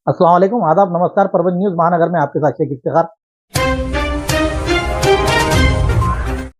अस्सलाम वालेकुम, आदाब, नमस्कार। परवीन न्यूज़ महानगर में आपके साथ शेख इफ्तिखार।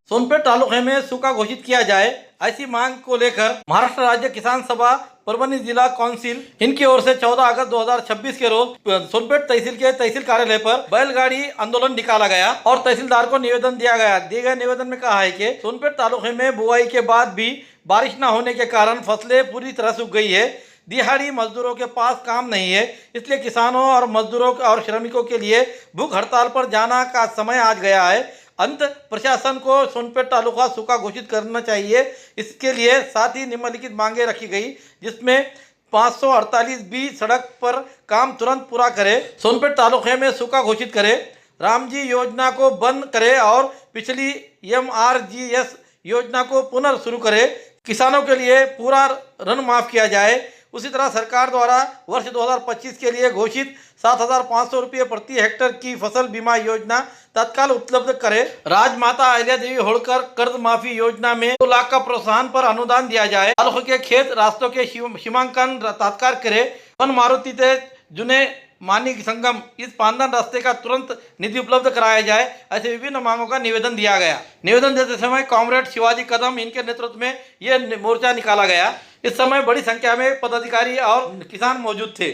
सोनपेट तालुके में सूखा घोषित किया जाए, ऐसी मांग को लेकर महाराष्ट्र राज्य किसान सभा परभनी जिला काउंसिल इनकी ओर से 14 अगस्त 2026 के रोज सोनपेट तहसील के तहसील कार्यालय पर बैलगाड़ी आंदोलन निकाला गया और तहसीलदार को निवेदन दिया गया। दिए गए निवेदन में कहा है कि सोनपेट तालुके में बुआई के बाद भी बारिश न होने के कारण फसलें पूरी तरह सूख गई है। दिहाड़ी मजदूरों के पास काम नहीं है, इसलिए किसानों और मजदूरों और श्रमिकों के लिए भूख हड़ताल पर जाना का समय आ गया है। अंत प्रशासन को सोनपेट तालुका सूखा घोषित करना चाहिए। इसके लिए साथ ही निम्नलिखित मांगे रखी गई, जिसमें 548 बी सड़क पर काम तुरंत पूरा करे, सोनपेट तालुके में सूखा घोषित करे, रामजी योजना को बंद करे और पिछली MRGS योजना को पुनर्शुरू करे, किसानों के लिए पूरा ऋण माफ किया जाए। उसी तरह सरकार द्वारा वर्ष 2025 के लिए घोषित 7,500 रुपये प्रति हेक्टर की फसल बीमा योजना तत्काल उपलब्ध करे। राजमाता अहिल्या देवी होळकर कर्ज माफी योजना में 2 लाख का प्रोत्साहन पर अनुदान दिया जाए। तालुके के खेत रास्तों के सीमांकन तत्काल करे। वन मारुति से जुने मानी संगम इस पांदन रास्ते का तुरंत निधि उपलब्ध कराया जाए। ऐसे विभिन्न मांगों का निवेदन दिया गया। निवेदन देते समय कॉमरेड शिवाजी कदम इनके नेतृत्व में यह मोर्चा निकाला गया। इस समय बड़ी संख्या में पदाधिकारी और किसान मौजूद थे।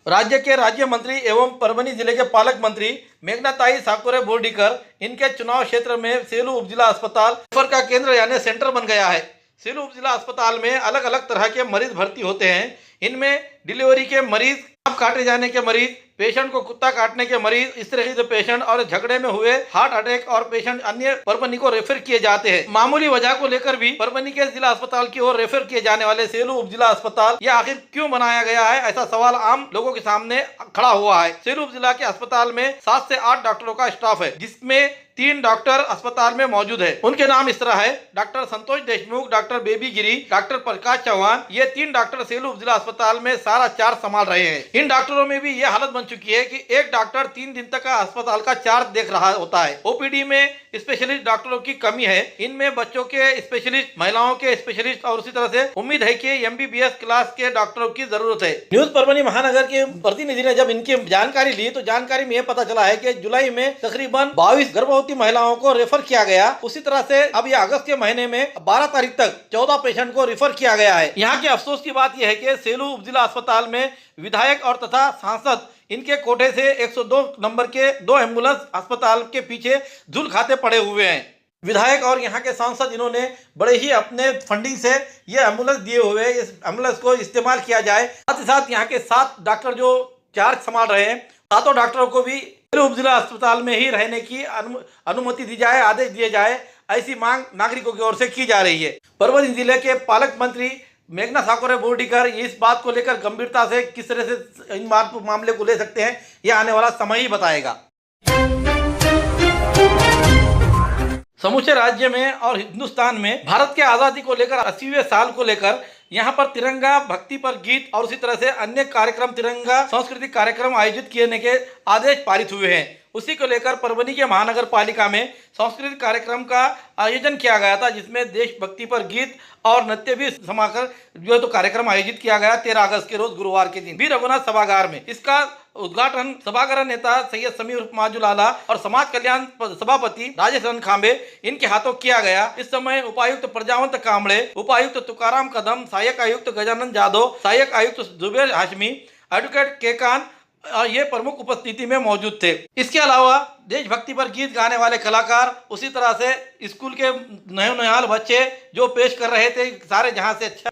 राज्य के राज्य मंत्री एवं परभनी जिले के पालक मंत्री मेघनाताई साकुरे बोर्डीकर इनके चुनाव क्षेत्र में सेलू उपजिला अस्पताल रेफर का केंद्र यानी सेंटर बन गया है। सेलू उपजिला अस्पताल में अलग अलग तरह के मरीज भर्ती होते हैं। इनमें डिलीवरी के मरीज, सांप काटे जाने के मरीज, पेशेंट को कुत्ता काटने के मरीज, इस तरह के पेशेंट और झगड़े में हुए हार्ट अटैक और पेशेंट अन्य परभनी को रेफर किए जाते हैं। मामूली वजह को लेकर भी परभनी के जिला अस्पताल की ओर रेफर किए जाने वाले सेलू उपजिला अस्पताल यह आखिर क्यों बनाया गया है, ऐसा सवाल आम लोगों के सामने खड़ा हुआ है। सेलू उपजिला के अस्पताल में 7 से 8 डॉक्टरों का स्टाफ है, जिसमें 3 डॉक्टर अस्पताल में मौजूद है। उनके नाम इस तरह है: doctor Santosh Deshmukh, doctor Baby Giri, doctor Prakash Chauhan. ये 3 डॉक्टर सेलू उपजिला अस्पताल में सारा चार्ज संभाल रहे हैं। इन डॉक्टरों में भी यह हालत बन चुकी है कि एक डॉक्टर 3 दिन तक का अस्पताल का चार्ज देख रहा होता है। ओपीडी में स्पेशलिस्ट डॉक्टरों की कमी है। इनमें बच्चों के स्पेशलिस्ट, महिलाओं के स्पेशलिस्ट और उसी तरह से उम्मीद है कि MBBS क्लास के डॉक्टरों की जरूरत है। न्यूज परभनी महानगर के प्रतिनिधि ने जब इनकी जानकारी ली तो जानकारी में यह पता चला है कि जुलाई में तकरीबन 22 गर्भवती महिलाओं को रेफर किया गया। उसी तरह से अब ये अगस्त के महीने में 12 तारीख तक 14 पेशेंट को रेफर किया गया है। यहाँ के अफसोस की बात यह है कि सेलू उपजिला अस्पताल में विधायक और तथा सांसद इनके कोटे से 102 नंबर के 2 एम्बुलेंस अस्पताल के पीछे झूल खाते पड़े हुए हैं। विधायक और यहाँ के सांसद इन्होंने बड़े ही अपने फंडिंग से ये एम्बुलेंस दिए हुए, इस एम्बुलेंस को इस्तेमाल किया जाए। साथ ही साथ यहाँ के 7 डॉक्टर जो चार्ज संभाल रहे हैं, 7 डॉक्टरों को भी उपजिला अस्पताल में ही रहने की अनुमति दी जाए, आदेश दिए जाए, ऐसी मांग नागरिकों की ओर से की जा रही है। परभनी जिले के पालक मंत्री मेघना साकुरे बोर्डीकर इस बात को लेकर गंभीरता से किस तरह से इन मामले को ले सकते हैं, यह आने वाला समय ही बताएगा। समूचे राज्य में और हिंदुस्तान में भारत के आज़ादी को लेकर 80वें साल को लेकर यहाँ पर तिरंगा भक्ति पर गीत और उसी तरह से अन्य कार्यक्रम, तिरंगा सांस्कृतिक कार्यक्रम आयोजित करने के आदेश पारित हुए हैं। उसी को लेकर परभनी के महानगर पालिका में सांस्कृतिक कार्यक्रम का आयोजन किया गया था, जिसमें देशभक्ति पर गीत और नृत्य भी समाकर जो तो कार्यक्रम आयोजित किया गया 13 अगस्त के रोज गुरुवार के दिन वीर रघुनाथ सभागार में। इसका उद्घाटन सभागार नेता सैयद समीर माजुलाला और समाज कल्याण सभापति राजेश रणखांबे इनके हाथों किया गया। इस समय उपायुक्त प्रजावंत कांबळे, उपायुक्त तुकाराम कदम, सहायक आयुक्त गजानन जाधव, सहायक आयुक्त जुबेर हाशमी, एडवोकेट केकान ये प्रमुख उपस्थिति में मौजूद थे। इसके अलावा देशभक्ति पर गीत गाने वाले कलाकार, उसी तरह से स्कूल के नौनिहाल बच्चे जो पेश कर रहे थे सारे जहां से अच्छा।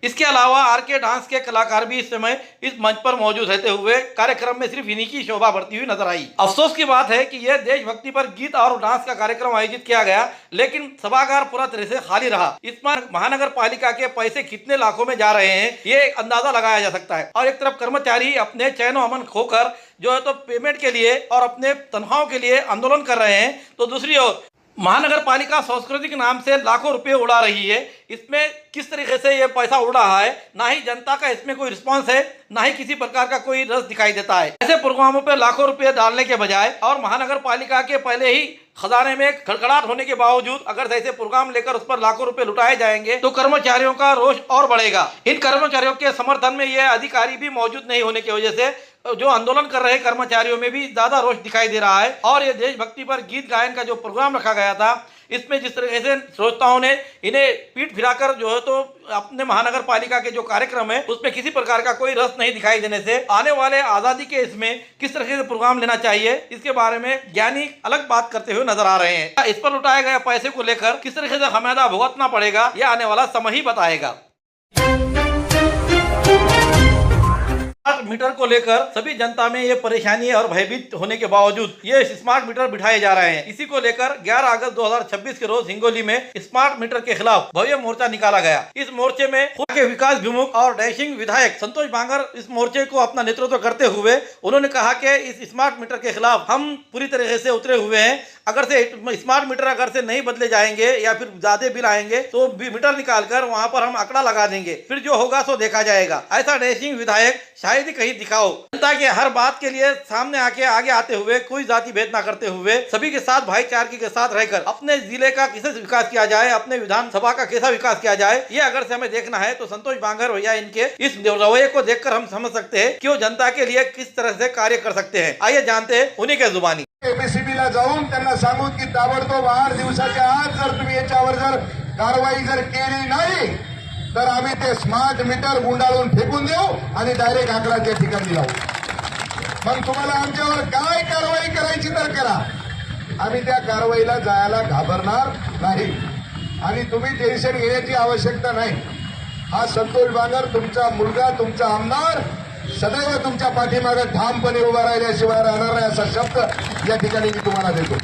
इसके अलावा आरके डांस के कलाकार भी इस समय इस मंच पर मौजूद रहते हुए कार्यक्रम में सिर्फ इन्हीं की शोभा बढ़ती हुई नजर आई। अफसोस की बात है कि यह देशभक्ति पर गीत और डांस का कार्यक्रम आयोजित किया गया, लेकिन सभागार पूरा तरह से खाली रहा। इसमें महानगर पालिका के पैसे कितने लाखों में जा रहे हैं ये अंदाजा लगाया जा सकता है। और एक तरफ कर्मचारी अपने चैन अमन खोकर जो है तो पेमेंट के लिए और अपने तनख्वाहों के लिए आंदोलन कर रहे हैं, तो दूसरी ओर महानगर पालिका संस्कृति के नाम से लाखों रुपए उड़ा रही है। इसमें किस तरीके से ये पैसा उड़ रहा है, ना ही जनता का इसमें कोई रिस्पांस है, ना ही किसी प्रकार का कोई रस दिखाई देता है। ऐसे प्रोग्रामों पे लाखों रुपए डालने के बजाय और महानगर पालिका के पहले ही खजाने में खड़खड़ाहट होने के बावजूद अगर ऐसे प्रोग्राम लेकर उस पर लाखों रुपए लुटाए जाएंगे तो कर्मचारियों का रोष और बढ़ेगा। इन कर्मचारियों के समर्थन में ये अधिकारी भी मौजूद नहीं होने की वजह से जो आंदोलन कर रहे कर्मचारियों में भी ज्यादा रोष दिखाई दे रहा है। और ये देशभक्ति पर गीत गायन का जो प्रोग्राम रखा गया था, इसमें जिस तरीके से श्रोताओं ने इन्हें पीठ फिराकर जो है तो अपने महानगर पालिका के जो कार्यक्रम है उसमें किसी प्रकार का कोई रस नहीं दिखाई देने से आने वाले आजादी के इसमें किस तरीके से प्रोग्राम लेना चाहिए, इसके बारे में ज्ञानी अलग बात करते हुए नजर आ रहे हैं। इस पर लुटाए गए पैसे को लेकर किस तरीके से हमें भुगतना पड़ेगा, यह आने वाला समय ही बताएगा। स्मार्ट मीटर को लेकर सभी जनता में ये परेशानी और भयभीत होने के बावजूद ये स्मार्ट मीटर बिठाए जा रहे हैं। इसी को लेकर 11 अगस्त 2026 के रोज हिंगोली में स्मार्ट मीटर के खिलाफ भव्य मोर्चा निकाला गया। इस मोर्चे में खुद के विकास विमुख और डैशिंग विधायक संतोष बांगर इस मोर्चे को अपना नेतृत्व करते हुए उन्होंने कहा कि इस स्मार्ट मीटर के खिलाफ हम पूरी तरीके से उतरे हुए हैं। अगर से स्मार्ट मीटर अगर से नहीं बदले जाएंगे या फिर ज्यादा बिल आएंगे तो मीटर निकालकर वहां पर हम आंकड़ा लगा देंगे, फिर जो होगा सो देखा जाएगा। ऐसा डैशिंग विधायक शायद ही कहीं दिखाओ। जनता के हर बात के लिए सामने आगे आते हुए कोई जाति भेद ना करते हुए सभी के साथ भाईचारगी के साथ रहकर अपने जिले का कैसे विकास किया जाए, अपने विधानसभा का कैसा विकास किया जाए, ये अगर से हमें देखना है तो संतोष बांगर भैया इनके इस रवैये को देखकर हम समझ सकते हैं कि वो जनता के लिए किस तरह से कार्य कर सकते हैं। आइए जानते हैं उन्हीं के जुबानी। एमएससीबीला जाऊन त्यांना सांगून की ताबडतोब 8 दिवसाच्या आत जर तुम्ही याच्यावर जर कारवाई जर केली नाही तर आम्ही ते स्मार्ट मीटर गुंडाळून फेकून देऊ आणि डायरेक्ट आकडाच्या ठिकाणी लावू। मग तुम्हाला आमच्यावर काय कारवाई करायची तर करा, आम्ही त्या कारवाईला जायला घाबरणार नाही आणि तुम्ही टेन्शन घेण्याची आवश्यकता नाही। हा संतोष बांगर तुमचा मुलगा, तुमचा आमदार सदैव तुमच्या पाठीमागे ठामपणे उभा राहिल्याशिवाय राहणार नाही असा शब्द या ठिकाणी मी तुम्हाला देतो।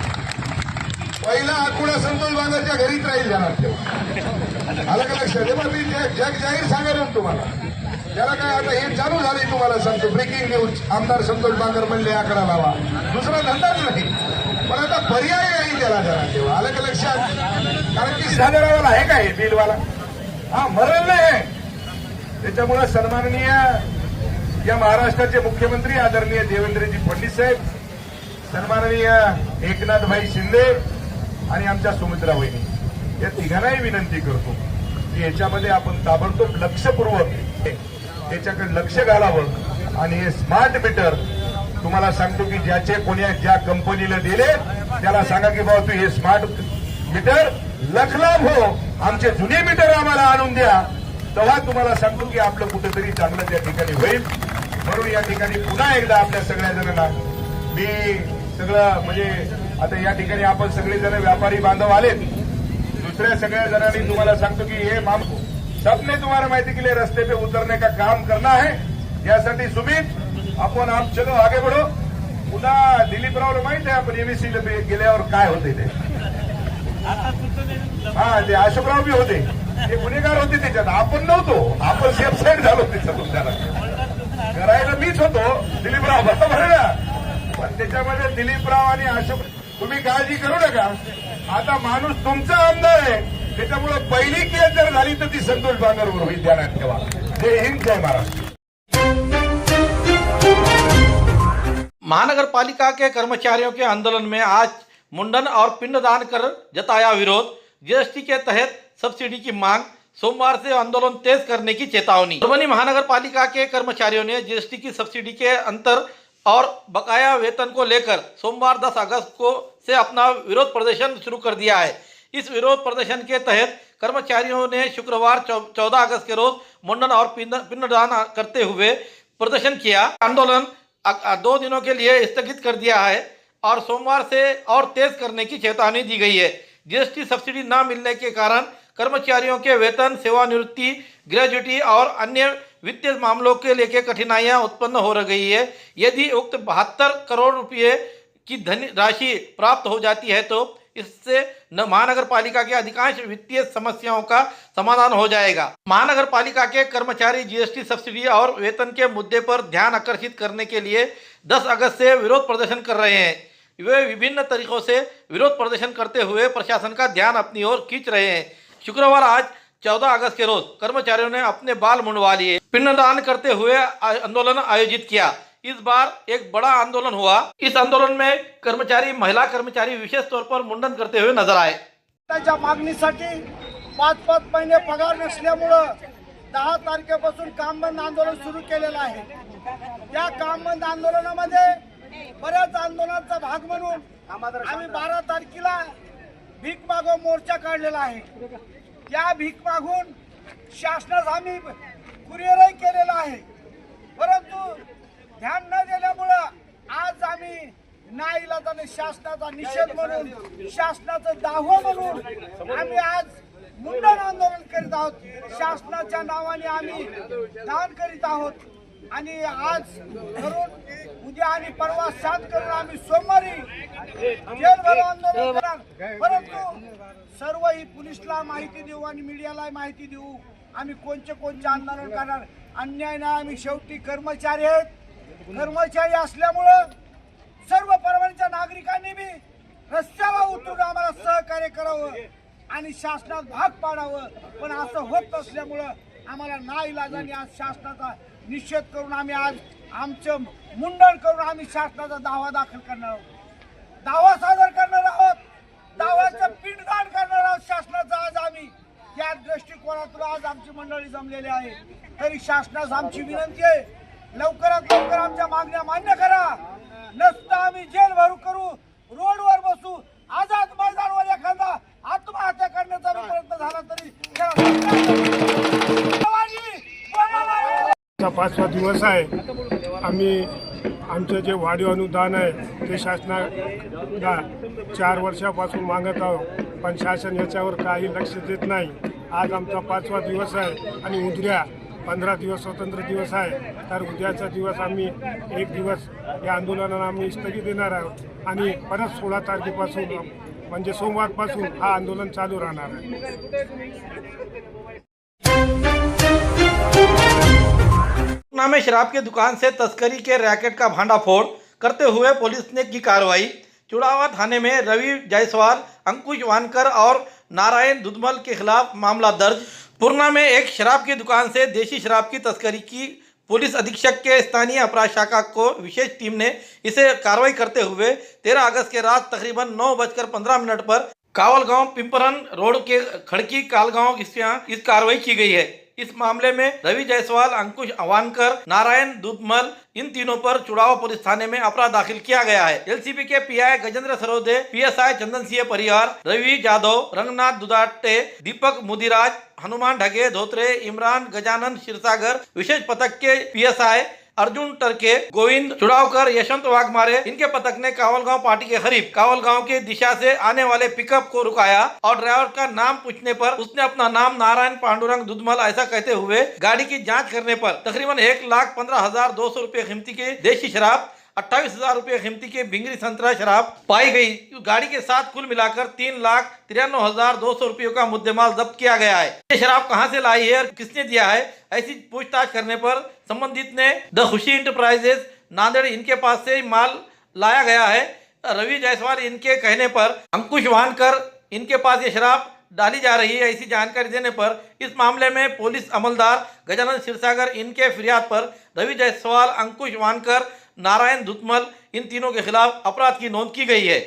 पहिला आकुडा संतोष बांगरच्या घरीच राहील जाणार ठेवा, आलं का लक्षात? तेव्हा मी जग जाहीर सांगेन तुम्हाला, त्याला काय आता हे चालू झालंय तुम्हाला सांगतो, ब्रेकिंग न्यूज, आमदार संतोष बांगर म्हणले आकडा लावा, दुसरा धंदाच नाही, पण आता पर्याय नाही त्याला जरा ठेवा, आलं का लक्षात? कारण की साधारावाला आहे का हे बिलवाला, हा मरण नाही, त्याच्यामुळे सन्माननीय या महाराष्ट्राचे मुख्यमंत्री आदरणीय देवेंद्रजी फडणवीस साहेब, सन्माननीय एकनाथभाई शिंदे आणि आमच्या सुमित्रा वहिनी या तिघांनाही विनंती करतो की याच्यामध्ये आपण ताबडतोब लक्षपूर्वक याच्याकडे लक्ष घालावं आणि हे स्मार्ट मीटर तुम्हाला सांगतो की ज्याचे कोण्या ज्या कंपनीला दिले त्याला सांगा की बाबा तू हे स्मार्ट मीटर लखलाभ हो, आमचे जुने मीटर आम्हाला आणून द्या, तेव्हा तुम्हाला सांगतो की आपलं कुठेतरी चांगलं त्या ठिकाणी होईल। म्हणून या ठिकाणी पुन्हा एकदा आपल्या सगळ्या जणांना मी सगळं म्हणजे आता या ठिकाणी आपण सगळेजण व्यापारी बांधव आलेत, दुसऱ्या सगळ्या जणांनी तुम्हाला सांगतो की हे सबने तुम्हाला माहिती के लिए रस्ते पे उतरने का काम करना है, यासाठी सुमित आपण आप चलो आगे बढ़ो। पुन्हा दिलीपरावला माहिती आहे आपण एमएससीला गेल्यावर काय होते ते, हा ते अशोकराव बी होते, ते गुन्हेगार होते त्याच्यात, आपण नव्हतो, आपण सेफ साईड झालो त्याच्यातून, त्याला करायला मीच होतो, दिलीपराव बरोबर आहे ना, पण त्याच्यामध्ये दिलीपराव आणि अशोक, तुम्ही काळजी करू नका, आता माणूस तुमचा आमदार आहे, त्याच्यामुळे पहिली केस जर झाली तर ती संतोष बांगरवर होईल, ध्यानात ठेवा। जय हिंद, जय महाराष्ट्र। महानगर पालिका के कर्मचारियों के आंदोलन में आज मुंडन और पिंडदान कर जताया विरोध, जीएसटी के तहत सब्सिडी की मांग, सोमवार से आंदोलन तेज करने की चेतावनी। परभनी महानगर पालिका के कर्मचारियों ने जीएसटी की सब्सिडी के अंतर और बकाया वेतन को लेकर सोमवार 10 अगस्त को से अपना विरोध प्रदर्शन शुरू कर दिया है। इस विरोध प्रदर्शन के तहत कर्मचारियों ने शुक्रवार 14 अगस्त के रोज मुंडन और पिंडदान करते हुए प्रदर्शन किया। आंदोलन 2 दिनों के लिए स्थगित कर दिया है और सोमवार से और तेज करने की चेतावनी दी गई है। जीएसटी सब्सिडी न मिलने के कारण कर्मचारियों के वेतन, सेवानिवृत्ति, ग्रेजुटी और अन्य वित्तीय मामलों के लेकर कठिनाइयां उत्पन्न हो रही है। यदि उक्त 72 करोड़ रुपये की धन राशि प्राप्त हो जाती है तो इससे महानगर पालिका के अधिकांश वित्तीय समस्याओं का समाधान हो जाएगा। महानगर पालिका के कर्मचारी जीएसटी सब्सिडी और वेतन के मुद्दे पर ध्यान आकर्षित करने के लिए 10 अगस्त से विरोध प्रदर्शन कर रहे हैं। वे विभिन्न तरीकों से विरोध प्रदर्शन करते हुए प्रशासन का ध्यान अपनी ओर खींच रहे हैं। शुक्रवार आज 14 अगस्त के रोज कर्मचारियों ने अपने बाल मुंडवा लिए, पिंडदान करते हुए आंदोलन आयोजित किया। इस बार एक बड़ा आंदोलन हुआ। इस आंदोलन में कर्मचारी, महिला कर्मचारी विशेष तौर पर मुंडन करते हुए नजर आए। त्याच्या मागणीसाठी 5-5 महिने पगार नसल्यामुळं 10 तारखेपासून काम बंद आंदोलन सुरू केलेलं आहे। या काम बंद आंदोलनामध्ये बऱ्याच आंदोलनाचा भाग म्हणून आम्ही 12 तारखेला भीक मागो मोर्चा काढलेला आहे। या भीक मागून शासनास आम्ही कुरिअरही केलेला आहे, परंतु ध्यान न दिल्यामुळं आज आम्ही नाईलाजाने शासनाचा निषेध म्हणून, शासनाचं दावा म्हणून आम्ही आज मुंडन आंदोलन करीत आहोत। शासनाच्या नावाने आम्ही दान करीत आहोत आणि आज करून उद्या आणि परवा शांत करून आम्ही सोमवारी जेलभर आंदोलन करणार। परंतु सर्व ही पोलिसला माहिती देऊ आणि मीडियाला माहिती देऊ आम्ही कोणचे आंदोलन करणार। अन्याय नाही, आम्ही शेवटी कर्मचारी आहेत। कर्मचारी असल्यामुळं सर्व परभणीच्या नागरिकांनी बी रस्त्यावर उतरून आम्हाला सहकार्य करावं आणि शासनात भाग पाडावं, पण असं होत नसल्यामुळं आम्हाला नाईलाजाने आज शासनाचा निषेध करून आम्ही आज आमचं मुंडन करून आम्ही शासनाचा दावा दाखल करणार आहोत, दावा सादर करणार आहोत, दावाचं पिंडदान करणार आहोत शासनाचा। आज आम्ही या दृष्टिकोनातून आज आमची मंडळी जमलेली आहे। तरी शासनास आमची विनंती आहे, लवकरात लवकर आमच्या मागण्या मान्य करा, नसता आम्ही जेल भरू करू, रोडवर बसू, आझाद मैदानावर एखादा आत्महत्या करण्याचा प्रयत्न झाला तरी 5वा दिवस आहे। आम्ही आमचं जे वाढीव अनुदान आहे ते शासनाला 4 वर्षापासून मागत आहोत, पण शासन याच्यावर काही लक्ष देत नाही। आज आमचा 5वा दिवस आहे आणि उद्या 15 दिवस स्वतंत्र दिवस आहे, तर उद्याचा दिवस आम्ही 1 दिवस या आंदोलनाला आम्ही स्थगित देणार आहोत आणि परत 16 तारखेपासून म्हणजे सोमवारपासून हा आंदोलन चालू राहणार आहे। पटना में शराब की दुकान से तस्करी के रैकेट का भांडाफोड़ करते हुए पुलिस ने की कार्रवाई। चुड़ावा थाने में रवि जायसवाल, अंकुश वानकर और नारायण दुधमल के खिलाफ मामला दर्ज। पूर्णा में एक शराब की दुकान से देशी शराब की तस्करी की पुलिस अधीक्षक के स्थानीय अपराध शाखा को विशेष टीम ने इसे कार्रवाई करते हुए 13 अगस्त के रात तकरीबन 9:15 पर कावलगांव पिंपरन रोड के खड़की कालगांव इस कार्रवाई की गई है। इस मामले में रवि जायसवाल, अंकुश अवानकर, नारायण दुधमल, इन तीनों पर चुड़ावा पुलिस थाने में अपराध दाखिल किया गया है। एलसीबी के पीआई गजेंद्र सरोदे, पीएसआई चंदन सिंह परिहार, रवि जादव, रंगनाथ दुदाटे, दीपक मुदिराज, हनुमान ढगे धोत्रे, इमरान गजानन क्षीरसागर, विशेष पथक के पीएसआई अर्जुन टरके, गोविंद चुड़ावकर, यशवंत वाघमारे, इनके पथक ने कावलगांव पार्टी के करीब कावलगांव की दिशा से आने वाले पिकअप को रुकाया और ड्राइवर का नाम पूछने पर उसने अपना नाम नारायण पांडुरंग दुधमल ऐसा कहते हुए गाड़ी की जांच करने पर तकरीबन 1,15,200 रुपए कीमती की देशी शराब, 28,000 रुपए कीमती की बिंगरी संतरा शराब पाई गई। गाड़ी के साथ कुल मिलाकर 3,93,200 रुपयों का मुद्देमाल जब्त किया गया है। ये शराब कहां से लाई है और किसने दिया है, ऐसी पूछताछ करने पर संबंधित ने द खुशी इंटरप्राइजेस नांदेड़ इनके पास से माल लाया गया है। रवि जायसवाल इनके कहने पर अंकुश वानकर इनके पास ये शराब डाली जा रही है, ऐसी जानकारी देने पर इस मामले में पुलिस अमलदार गजानन क्षीरसागर इनके फिरियाद पर रवि जायसवाल, अंकुश वानकर, नारायण दुधमल इन तीनों के खिलाफ अपराध की नोंद की गई है।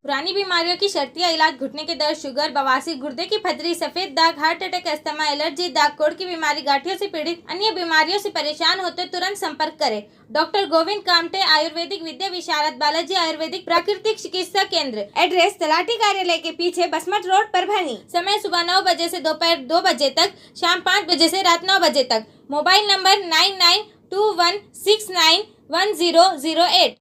पुरानी बीमारियों की शर्तिया इलाज, घुटने के दर्द, शुगर, बवासीर, गुर्दे की पथरी, सफेद दाग, हार्ट अटैक, अस्थमा, एलर्जी, दाग कोड़ की बीमारी, गांठियों से पीड़ित अन्य बीमारियों से परेशान होते तुरंत संपर्क करें। डॉक्टर गोविंद कामटे, आयुर्वेदिक विद्या विशारद, बालाजी आयुर्वेदिक प्राकृतिक चिकित्सा केंद्र। एड्रेस तलाटी कार्यालय के पीछे, बसमत रोड, परभणी। समय सुबह 9 बजे से दोपहर 2 बजे तक, शाम 5 बजे से रात 9 बजे तक। Mobile number 9921691008।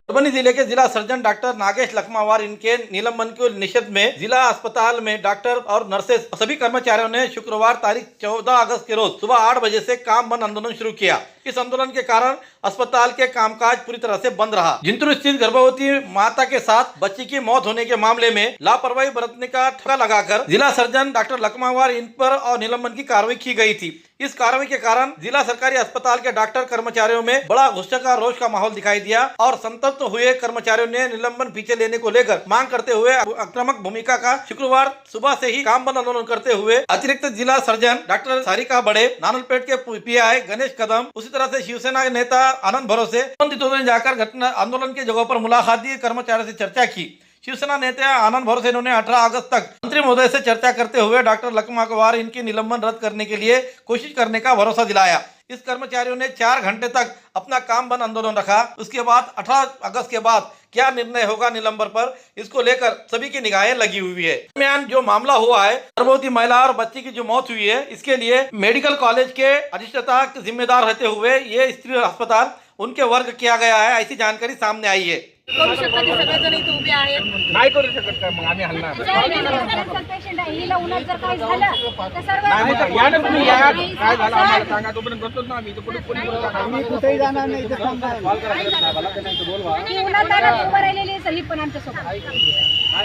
परभणी जिले के जिला सर्जन डॉक्टर नागेश लखमावार इनके निलंबन के निषेध में जिला अस्पताल में डॉक्टर और नर्सेस सभी कर्मचारियों ने शुक्रवार तारीख 14 अगस्त के रोज सुबह 8 बजे से काम बंद आंदोलन शुरू किया। इस आंदोलन के कारण अस्पताल के कामकाज पूरी तरह से बंद रहा। जिंतूर स्थित गर्भवती माता के साथ बच्ची की मौत होने के मामले में लापरवाही बरतने का ठप्पा लगाकर जिला सर्जन डॉक्टर लकमावार इन पर और निलंबन की कार्रवाई की गई थी। इस कार्रवाई के कारण जिला सरकारी अस्पताल के डॉक्टर कर्मचारियों में बड़ा गुस्से का रोष का माहौल दिखाई दिया और संतप्त हुए कर्मचारियों ने निलंबन पीछे लेने को लेकर मांग करते हुए आक्रामक भूमिका का शुक्रवार सुबह से ही काम बंद आंदोलन करते हुए अतिरिक्त जिला सर्जन डॉक्टर सारिका बड़े, नानलपेट के पीआई गणेश कदम, उसी तरह से शिवसेना के नेता आनंद भरोसे संबंधितों ने जाकर घटना आंदोलन की जगह पर मुलाकात दी, कर्मचारियों से चर्चा की। शिवसेना नेता आनंद भरोसे ने 18 अगस्त तक मंत्री महोदय से चर्चा करते हुए डॉक्टर लकमावार इनकी निलंबन रद्द करने के लिए कोशिश करने का भरोसा दिलाया। इस कर्मचारियों ने 4 घंटे तक अपना काम बंद आंदोलन रखा। उसके बाद 18 अगस्त के बाद क्या निर्णय होगा निलंबन पर, इसको लेकर सभी की निगाहें लगी हुई है। दरमियान जो मामला हुआ है, गर्भवती महिला और बच्ची की जो मौत हुई है, इसके लिए मेडिकल कॉलेज के अधिष्ठाता जिम्मेदार रहते हुए ये स्त्री अस्पताल उनके वर्ग किया गया है, ऐसी जानकारी सामने आई है। करू शकतो ते सगळेजण इथे उभे आहेत. नाही करू शकत काय मग आम्ही हलणार पेशंट आहे हिला उन्हात जर काही झालं तर सर्व नाही तर या ना तुम्ही या काय झालं आम्हाला सांगा तोपर्यंत बसतोच ना आम्ही इथं कुठे कुठेही जाणार नाही, इथे थांबणार. कॉल करा साहेबाला त्यांना बोलवा आणि उन्हात दारात उभं राहिलेली सलीप पण आमच्यासोबत काय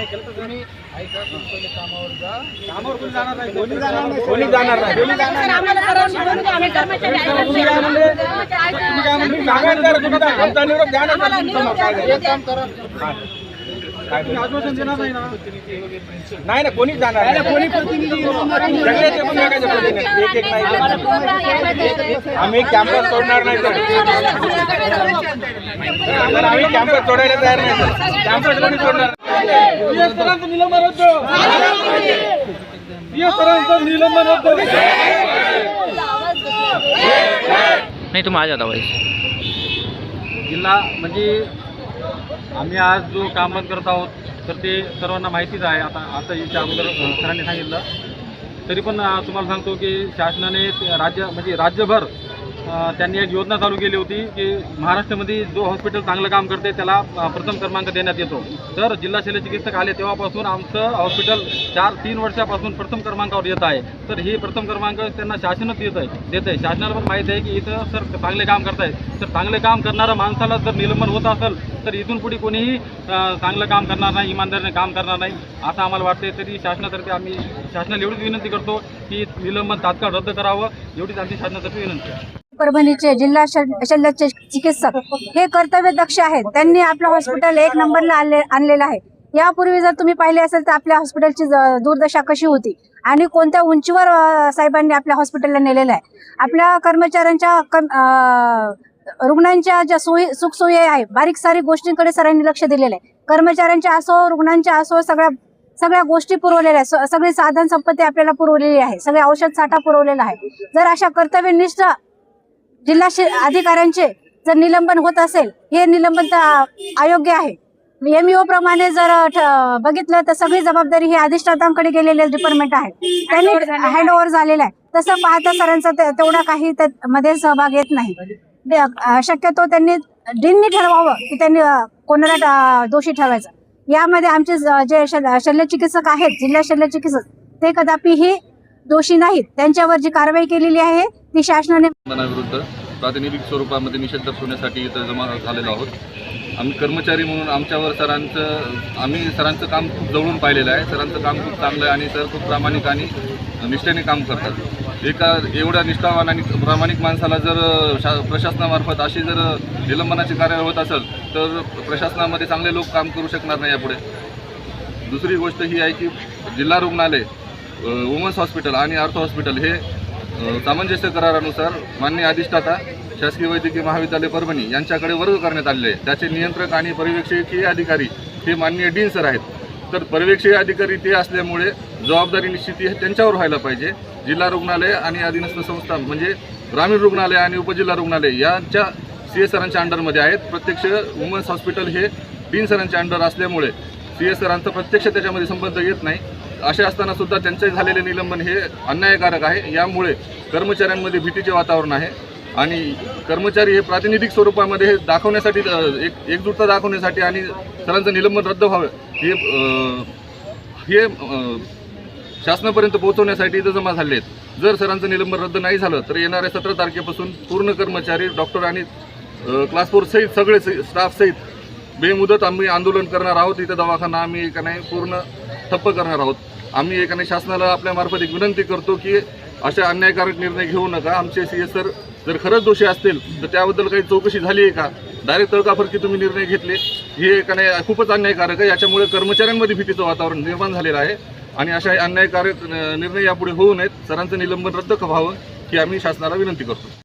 केलं तर तुम्ही ऐका पहिले कामावर जा. कामावर कोणी जाणार नाही, कोणी जाणार नाही, कोणी जाणार नाही, कोणी जाणार नाही. आम्हाला सर्वांशी बोलू द्या. आम्ही कर्मचारी आहेत. तुम्ही काय म्हणले तुम्ही काय म्हणले सांगायचं जरा तुम्ही काय आमचा निरोप द्या ना आम्हाला निरोप द्या. काय काम करा काय तुम्ही आश्वासन देणार नाही ना नाही ना कोणीच जाणार नाही कोणी प्रतिनिधी सगळ्याचे पण बघायचे प्रतिनिधी एक एक नाही आम्ही कॅम्पस सोडणार नाही तर आम्ही कॅम्पस सोडायला तयार नाही सर कॅम्पस कोणी सोडणार सरांचं निलंबन होतं सरांचं निलंबन होतं नाही तुम आ जाता भाई जिल्हा म्हणजे आम्ही आज जो काम बंद करत आहोत तर ते सर्वांना माहितीच आहे. आता याच्या अगोदर सरांनी सांगितलं तरी पण तुम्हाला सांगतो की शासनाने राज्यभर त्यांनी एक योजना चालू केली होती की महाराष्ट्रामध्ये जो हॉस्पिटल चांगलं काम करते त्याला प्रथम क्रमांक देण्यात येतो. तर जिल्हा शल्यचिकित्सक आले तेव्हापासून आमचं हॉस्पिटल 3 वर्षापासून प्रथम क्रमांकावर येत आहे. तर हे प्रथम क्रमांक त्यांना शासनच देत आहे. शासनाला पण माहीत आहे की इथं सर चांगले काम करतायत. तर चांगले काम करणाऱ्या माणसाला जर निलंबन होत असेल तर इथून पुढे कोणीही चांगलं काम करणार नाही, इमानदारीने काम करणार नाही असं आम्हाला वाटते. तरी शासनातर्फे आम्ही शासनाला एवढीच विनंती करतो की निलंबन तात्काळ रद्द करावं, एवढीच आमची शासनातर्फे विनंती आहे. परभणीचे जिल्हा शल्य चिकित्सक हे कर्तव्य दक्ष आहेत. त्यांनी आपलं हॉस्पिटल 1 नंबरला आणलेलं आहे. यापूर्वी जर तुम्ही पाहिले असेल तर आपल्या हॉस्पिटलची दुर्दशा कशी होती आणि कोणत्या उंचीवर साहेबांनी आपल्या हॉस्पिटलला नेलेलं आहे. आपल्या कर्मचाऱ्यांच्या रुग्णांच्या ज्या सुखसोयी आहे, बारीक सारीक गोष्टींकडे सरांनी लक्ष दिलेलं आहे. कर्मचाऱ्यांच्या असो, रुग्णांच्या असो, सगळ्या गोष्टी पुरवलेल्या आहेत. सगळी साधन संपत्ती आपल्याला पुरवलेली आहे. सगळे औषध साठा पुरवलेला आहे. जर अशा कर्तव्यनिष्ठ जिल्हा अधिकाऱ्यांचे जर निलंबन होत असेल, हे निलंबन तर अयोग्य आहे. MO प्रमाणे जर बघितलं तर सगळी जबाबदारी ही अधिष्ठातांकडे गेलेले डिपार्टमेंट आहे. त्यांनी हँडओव्हर झालेला आहे. तसं पाहता सरांचा तेवढा काही मध्ये सहभाग येत नाही. शक्यतो त्यांनी डीननी ठरवावं की त्यांनी कोणाला दोषी ठरवायचं. यामध्ये आमचे जे शल्यचिकित्सक आहेत, जिल्हा शल्यचिकित्सक, ते कदापिही दोषी नाहीत. त्यांच्यावर जी कारवाई केलेली आहे ती शासनाने विरुद्ध प्रातिनिधिक स्वरूपामध्ये निषेध दर्शवण्यासाठी इथं जमा झालेलो आहोत. आम्ही कर्मचारी म्हणून आमच्यावर आम्ही सरांचं काम खूप जवळून पाहिलेलं आहे. सरांचं काम खूप चांगलं आहे आणि सर खूप प्रामाणिक आणि निष्ठेने काम करतात. एवढ्या निष्ठावान आणि प्रामाणिक माणसाला जर प्रशासनामार्फत अशी जर निलंबनाची कारवाई होत असेल तर प्रशासनामध्ये चांगले लोक काम करू शकणार नाही यापुढे. दुसरी गोष्ट ही आहे की जिल्हा रुग्णालय, वुमन्स हॉस्पिटल आणि अर्थ हॉस्पिटल हे सामंजस्य करारानुसार माननीय अधिष्ठाता शासकीय वैद्यकीय महाविद्यालय परभणी यांच्याकडे वर्ग करण्यात आलेले आहे. त्याचे नियंत्रक आणि पर्यवेक्षकीय अधिकारी हे माननीय डीन सर आहेत. तर पर्यवेक्षकीय अधिकारी ते असल्यामुळे जबाबदारी निश्चिती त्यांच्यावर व्हायला पाहिजे. जिल्हा रुग्णालय आणि अधीनस्थ संस्था म्हणजे ग्रामीण रुग्णालय आणि उपजिल्हा रुग्णालय यांच्या CS सरांच्या अंडरमध्ये आहेत. प्रत्यक्ष वुमन्स हॉस्पिटल हे डीन सरांच्या अंडर असल्यामुळे CS सरांचा प्रत्यक्ष त्याच्यामध्ये संबंध येत नाही. असे असताना सुद्धा त्यांचे झालेले निलंबन हे अन्यायकारक आहे. यामुळे कर्मचाऱ्यांमध्ये भीतीचे वातावरण आहे आणि कर्मचारी हे प्रातिनिधिक स्वरूपामध्ये हे दाखवण्यासाठी एकजुटता दाखवण्यासाठी आणि सरांचं निलंबन रद्द व्हावं हे शासनापर्यंत पोहोचवण्यासाठी इथं जमा झाले आहेत. जर सरांचं निलंबन रद्द नाही झालं तर येणाऱ्या 17 तारखेपासून पूर्ण कर्मचारी, डॉक्टर आणि क्लास 4 सहित सगळे स्टाफ सहित बेमुदत आम्ही आंदोलन करणार आहोत. इथं दवाखाना आम्ही का नाही पूर्ण ठप्प करणार आहोत. आम्ही एका नाही शासनाला आपल्यामार्फत एक विनंती करतो की अशा अन्यायकारक निर्णय घेऊ नका. आमचे CS सर जर खरंच दोषी असतील तर त्याबद्दल काही चौकशी झाली आहे का? डायरेक्ट तडकाफडकी तुम्ही निर्णय घेतले हे का नाही खूपच अन्यायकारक आहे. याच्यामुळे कर्मचाऱ्यांमध्ये भीतीचं वातावरण निर्माण झालेलं आहे आणि अशा अन्यायकारक निर्णय यापुढे होऊ नयेत. सरांचं निलंबन रद्द व्हावं ही आम्ही शासनाला विनंती करतो.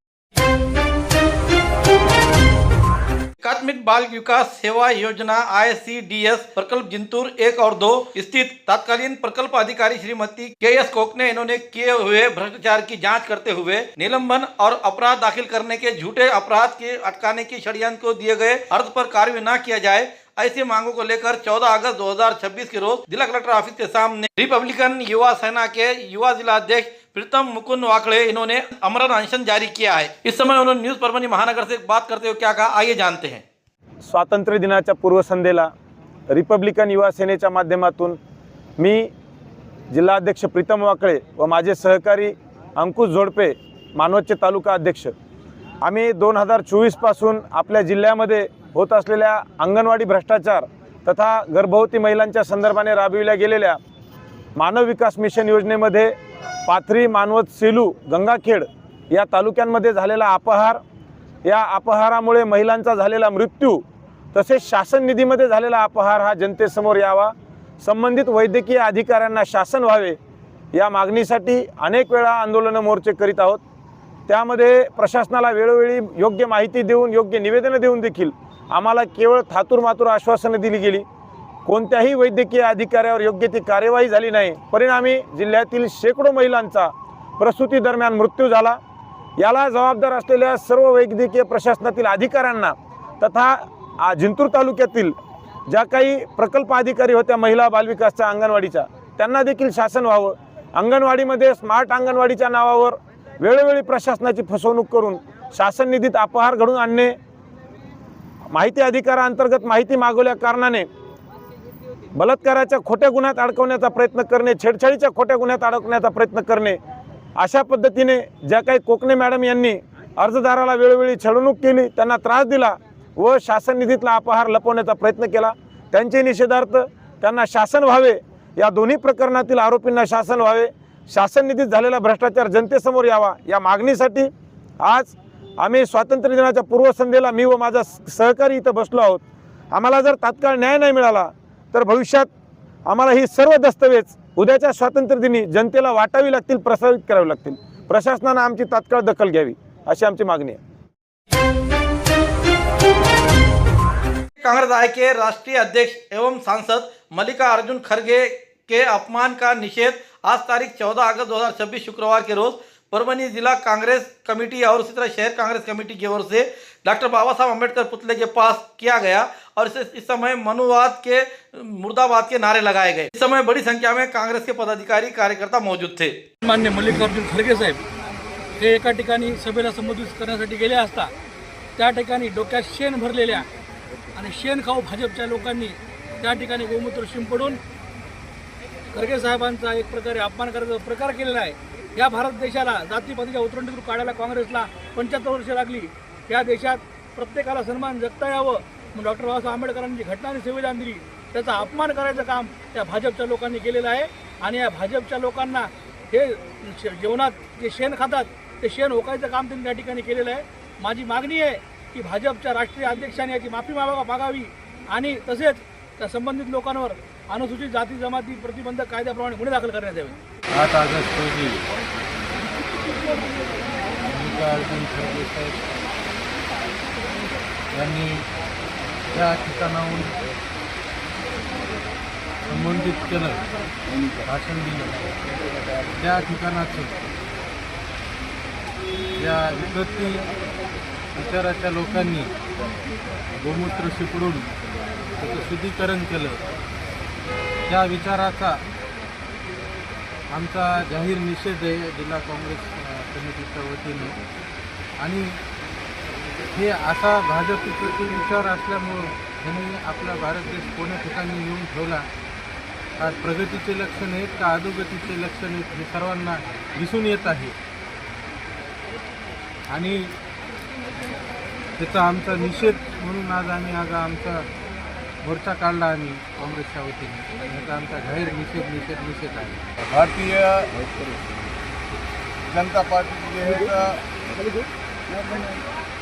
एकात्मिक बाल विकास सेवा योजना ICDS प्रकल्प जिंतूर 1 और 2 स्थित तत्कालीन प्रकल्प अधिकारी श्रीमती KS कोकने इन्होंने किए हुए भ्रष्टाचार की जांच करते हुए निलंबन और अपराध दाखिल करने के झूठे अपराध के अटकाने की षड्यंत्र को दिए गए अर्ज पर कार्रवाई न किया जाए, ऐसी मांगों को लेकर 14 अगस्त 2026 के रोज जिला कलेक्टर ऑफिस के सामने रिपब्लिकन युवा सेना के युवा जिला अध्यक्ष प्रीतम मुकुंद वाकड़े इन्होंने अमरण अनशन जारी किया है. इस समय उन्होंने न्यूज परभणी महानगर से बात करते हुए क्या कहा, आइए जानते हैं. स्वातंत्र्य दिनाच्या पूर्वसंध्येला रिपब्लिकन युवा सेनेच्या माध्यमातून मी जिल्हाध्यक्ष प्रीतम वाकळे व माझे सहकारी अंकुश झोडपे मानवतचे तालुका अध्यक्ष आम्ही 2024 पासून आपल्या जिल्ह्यामध्ये होत असलेल्या अंगणवाडी भ्रष्टाचार तथा गर्भवती महिलांच्या संदर्भाने राबविल्या गेलेल्या मानव विकास मिशन योजनेमध्ये पाथरी, मानवत, सेलू, गंगाखेड या तालुक्यांमध्ये झालेला अपहार, या अपहारामुळे महिलांचा झालेला मृत्यू तसेच शासन निधीमध्ये झालेला अपहार हा जनतेसमोर यावा. संबंधित वैद्यकीय अधिकाऱ्यांना शासन व्हावे या मागणीसाठी अनेक वेळा आंदोलनं मोर्चे करीत आहोत. त्यामध्ये प्रशासनाला वेळोवेळी योग्य माहिती देऊन योग्य निवेदनं देऊन देखील आम्हाला केवळ थातूरमातूर आश्वासनं दिली गेली. कोणत्याही वैद्यकीय अधिकाऱ्यावर योग्य ती कार्यवाही झाली नाही. परिणामी जिल्ह्यातील शेकडो महिलांचा प्रसूती दरम्यान मृत्यू झाला. याला जबाबदार असलेल्या सर्व वैद्यकीय प्रशासनातील अधिकाऱ्यांना तथा जिंतूर तालुक्यातील ज्या काही प्रकल्प अधिकारी होत्या महिला बालविकासच्या अंगणवाडीच्या त्यांना देखील शासन व्हावं. अंगणवाडीमध्ये स्मार्ट अंगणवाडीच्या नावावर वेळोवेळी प्रशासनाची फसवणूक करून शासन निधीत अपहार घडून आणणे, माहिती अधिकाराअंतर्गत माहिती मागवल्या कारणाने बलात्काराच्या खोट्या गुन्ह्यात अडकवण्याचा प्रयत्न करणे, छेडछाडीच्या खोट्या गुन्ह्यात अडकवण्याचा प्रयत्न करणे, अशा पद्धतीने ज्या काही कोकणे मॅडम यांनी अर्जदाराला वेळोवेळी छळवणूक केली, त्यांना त्रास दिला व शासन निधीतला अपहार लपवण्याचा प्रयत्न केला, त्यांचे निषेधार्थ त्यांना शासन व्हावे. या दोन्ही प्रकरणातील आरोपींना शासन व्हावे. शासन निधीत झालेला भ्रष्टाचार जनतेसमोर यावा या मागणीसाठी आज आम्ही स्वातंत्र्य दिनाच्या पूर्वसंध्येला मी व माझा सहकारी इथं बसलो आहोत. आम्हाला जर तात्काळ न्याय नाही मिळाला तर भविष्यात आम्हाला ही सर्व दस्तवेज उद्याच्या स्वातंत्र्य दिनी जनतेला वाटावी लागतील, प्रसारित करावी लागतील. प्रशासनाने आमची तात्काळ दखल घ्यावी अशी आमची मागणी आहे. कांग्रेस आई के राष्ट्रीय अध्यक्ष एवं सांसद मल्लिकार्जुन खड़गे के अपमान का निषेध आज तारीख 14 अगस्त 2026 शुक्रवार के रोज परभनी जिला कांग्रेस कमेटी और उसी तरह शहर कांग्रेस कमेटी की ओर से डॉक्टर बाबा साहब अम्बेडकर पुतले के पास किया गया और इस समय मनुवाद के मुर्दाबाद के नारे लगाए गए. इस समय बड़ी संख्या में कांग्रेस के पदाधिकारी कार्यकर्ता मौजूद थे. माननीय मल्लिकार्जुन खड़गे साहेब हे एका ठिकाणी सभेला संबोधित करण्यासाठी गेले असता त्या ठिकाणी डोक्यात शेण भरलेल्या आणि शेण खाऊ भाजपच्या लोकांनी त्या ठिकाणी गोमूत्र शिंपडून खडगे साहेबांचा एक प्रकारे अपमान करायचा प्रकार केलेला आहे. या भारत देशाला जातीपातीच्या उतरंडीतून काढायला काँग्रेसला 75 वर्षे लागली. या देशात प्रत्येकाला सन्मान जगता यावं, डॉक्टर बाबासाहेब आंबेडकरांनी घटना आणि संविधान दिली त्याचा अपमान करायचं काम त्या भाजपच्या लोकांनी केलेलं आहे. आणि या भाजपच्या लोकांना हे जेवणात जे शेण खातात ते शेण ओकायचं काम त्यांनी त्या ठिकाणी केलेलं आहे. माझी मागणी आहे की भाजपच्या राष्ट्रीय अध्यक्षांनी याची माफी मागावी आणि तसेच त्या संबंधित लोकांवर अनुसूचित जाती जमाती प्रतिबंधक कायद्याप्रमाणे गुन्हे दाखल करण्यात यावे. 8 ऑगस्ट रोजी मल्लिकार्जुन खडगे साहेब यांनी त्या ठिकाणाहून संबोधित केलं, भाषण दिलं. त्या ठिकाणाचं या विकृती विचाराच्या लोकांनी गोमूत्र शिपडून त्याचं शुद्धीकरण केलं. त्या विचाराचा आमचा जाहीर निषेध आहे जिल्हा काँग्रेस कमिटीच्या वतीने. आणि हे असा भाजपचे विचार असल्यामुळं त्यांनी आपला भारत देश कोण्या ठिकाणी येऊन ठेवला. का प्रगतीचे लक्षण आहेत का अधोगतीचे लक्षण आहेत हे सर्वांना दिसून येत आहे. आणि त्याचा आमचा निषेध म्हणून आज आमचा मोर्चा काढला आम्ही काँग्रेसच्या वतीने आणि याचा आमचा जाहीर निषेध आहे. भारतीय जनता पार्टीचे हे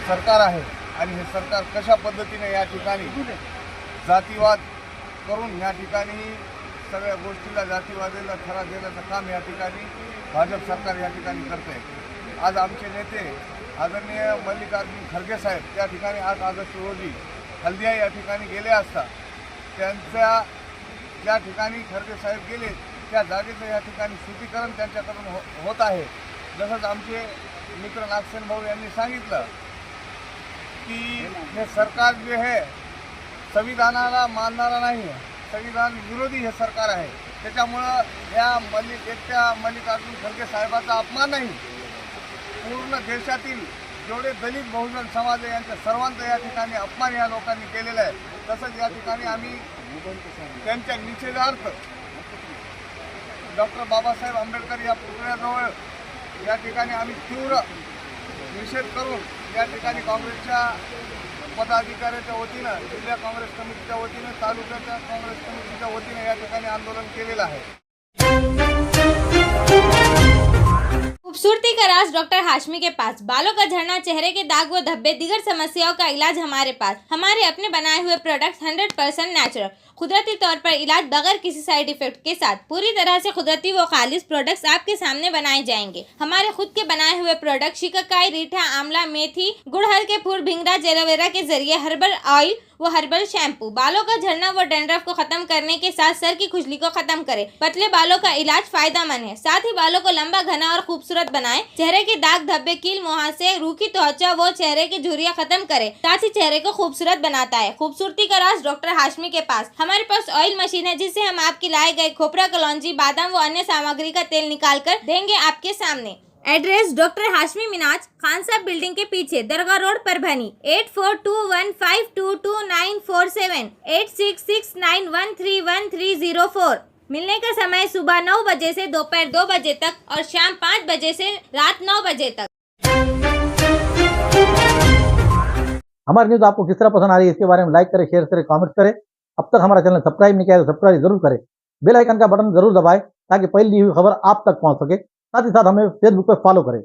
सरकार आहे आणि हे सरकार कशा पद्धतीने या ठिकाणी जातीवाद करून या ठिकाणी सगळ्या गोष्टीला जातीवादाला थरा देण्याचं काम या ठिकाणी भाजप सरकार या ठिकाणी करते. आज आमचे नेते आदरणीय मल्लिकार्जुन खरगे साहेब त्या ठिकाणी 8 ऑगस्ट रोजी हल्दिया या ठिकाणी गेले असता त्यांच्या ज्या ठिकाणी खरगे साहेब गेले त्या जागेचं या ठिकाणी शुद्धीकरण त्यांच्याकडून होत आहे. जसंच आमचे मित्र नागसेन भाऊ यांनी सांगितलं की हे सरकार जे आहे संविधानाला मानणारा नाही, संविधान विरोधी हे सरकार आहे. त्याच्यामुळं या मल्लिकार्जुन खरगे साहेबाचा अपमान नाही, पूर्ण देशातील जेवढे दलित बहुजन समाज आहे यांच्या सर्वांचा या ठिकाणी अपमान या लोकांनी केलेला आहे. तसंच या ठिकाणी आम्ही त्यांच्या निषेधार्थ डॉक्टर बाबासाहेब आंबेडकर या पुतळ्याजवळ या ठिकाणी आम्ही तीव्र निषेध करून या ठिकाणी काँग्रेसच्या पदाधिकाऱ्याच्या वतीनं, जिल्हा काँग्रेस कमिटीच्या वतीनं, तालुक्याच्या काँग्रेस कमिटीच्या वतीनं या ठिकाणी आंदोलन केलेलं आहे. खूबसूरती का राज डॉक्टर हाशमी के पास। बालों का झड़ना, चेहरे के दाग व धब्बे, दीगर समस्याओं का इलाज हमारे पास। हमारे अपने बनाए हुए प्रोडक्ट्स 100% नेचुरल, कुदरती तौर पर इलाज बगैर किसी साइड इफेक्ट के साथ पूरी तरह से कुदरती व खालिश प्रोडक्ट्स आपके सामने बनाए जाएंगे। हमारे खुद के बनाए हुए प्रोडक्ट शिकाकाई, रीठा, आंवला, मेथी, गुड़हल के फूल, भिंगराज, एलोवेरा के जरिए हर्बल ऑयल वो हर्बल शैम्पू बालों का झड़ना व डैंड्रफ को खत्म करने के साथ सर की खुजली को खत्म करे। पतले बालों का इलाज फायदेमंद है, साथ ही बालों को लंबा, घना और खूबसूरत बनाए। चेहरे के दाग धब्बे, कील, मुहासे, रूखी त्वचा वो चेहरे की झुर्रियां खत्म करे, साथ ही चेहरे को खूबसूरत बनाता है। खूबसूरती का राज डॉक्टर हाशमी के पास। हमारे पास ऑयल मशीन है जिससे हम आपकी लाए गए खोपरा, कलौंजी, बादाम व अन्य सामग्री का तेल निकाल कर देंगे आपके सामने। एड्रेस डॉक्टर हाशमी मिनाज, खान साहब बिल्डिंग के पीछे, दरगाह रोड, परभनी। 8421522947, 8669131304। मिलने का समय सुबह 9 बजे से दोपहर 2 बजे तक और शाम 5 बजे से रात 9 बजे तक। हमारी न्यूज़ आपको किस तरह पसंद आ रही है इसके बारे में लाइक करें, शेयर करें, कमेंट करें। अब तक हमारा चैनल सब्सक्राइब नहीं किया तो सब्सक्राइब जरूर करें, बेल आइकन का बटन जरूर दबाएं ताकि पहली दी हुई खबर आप तक पहुंच सके। साथ ही साथ हमें फेसबुक पर फॉलो करें।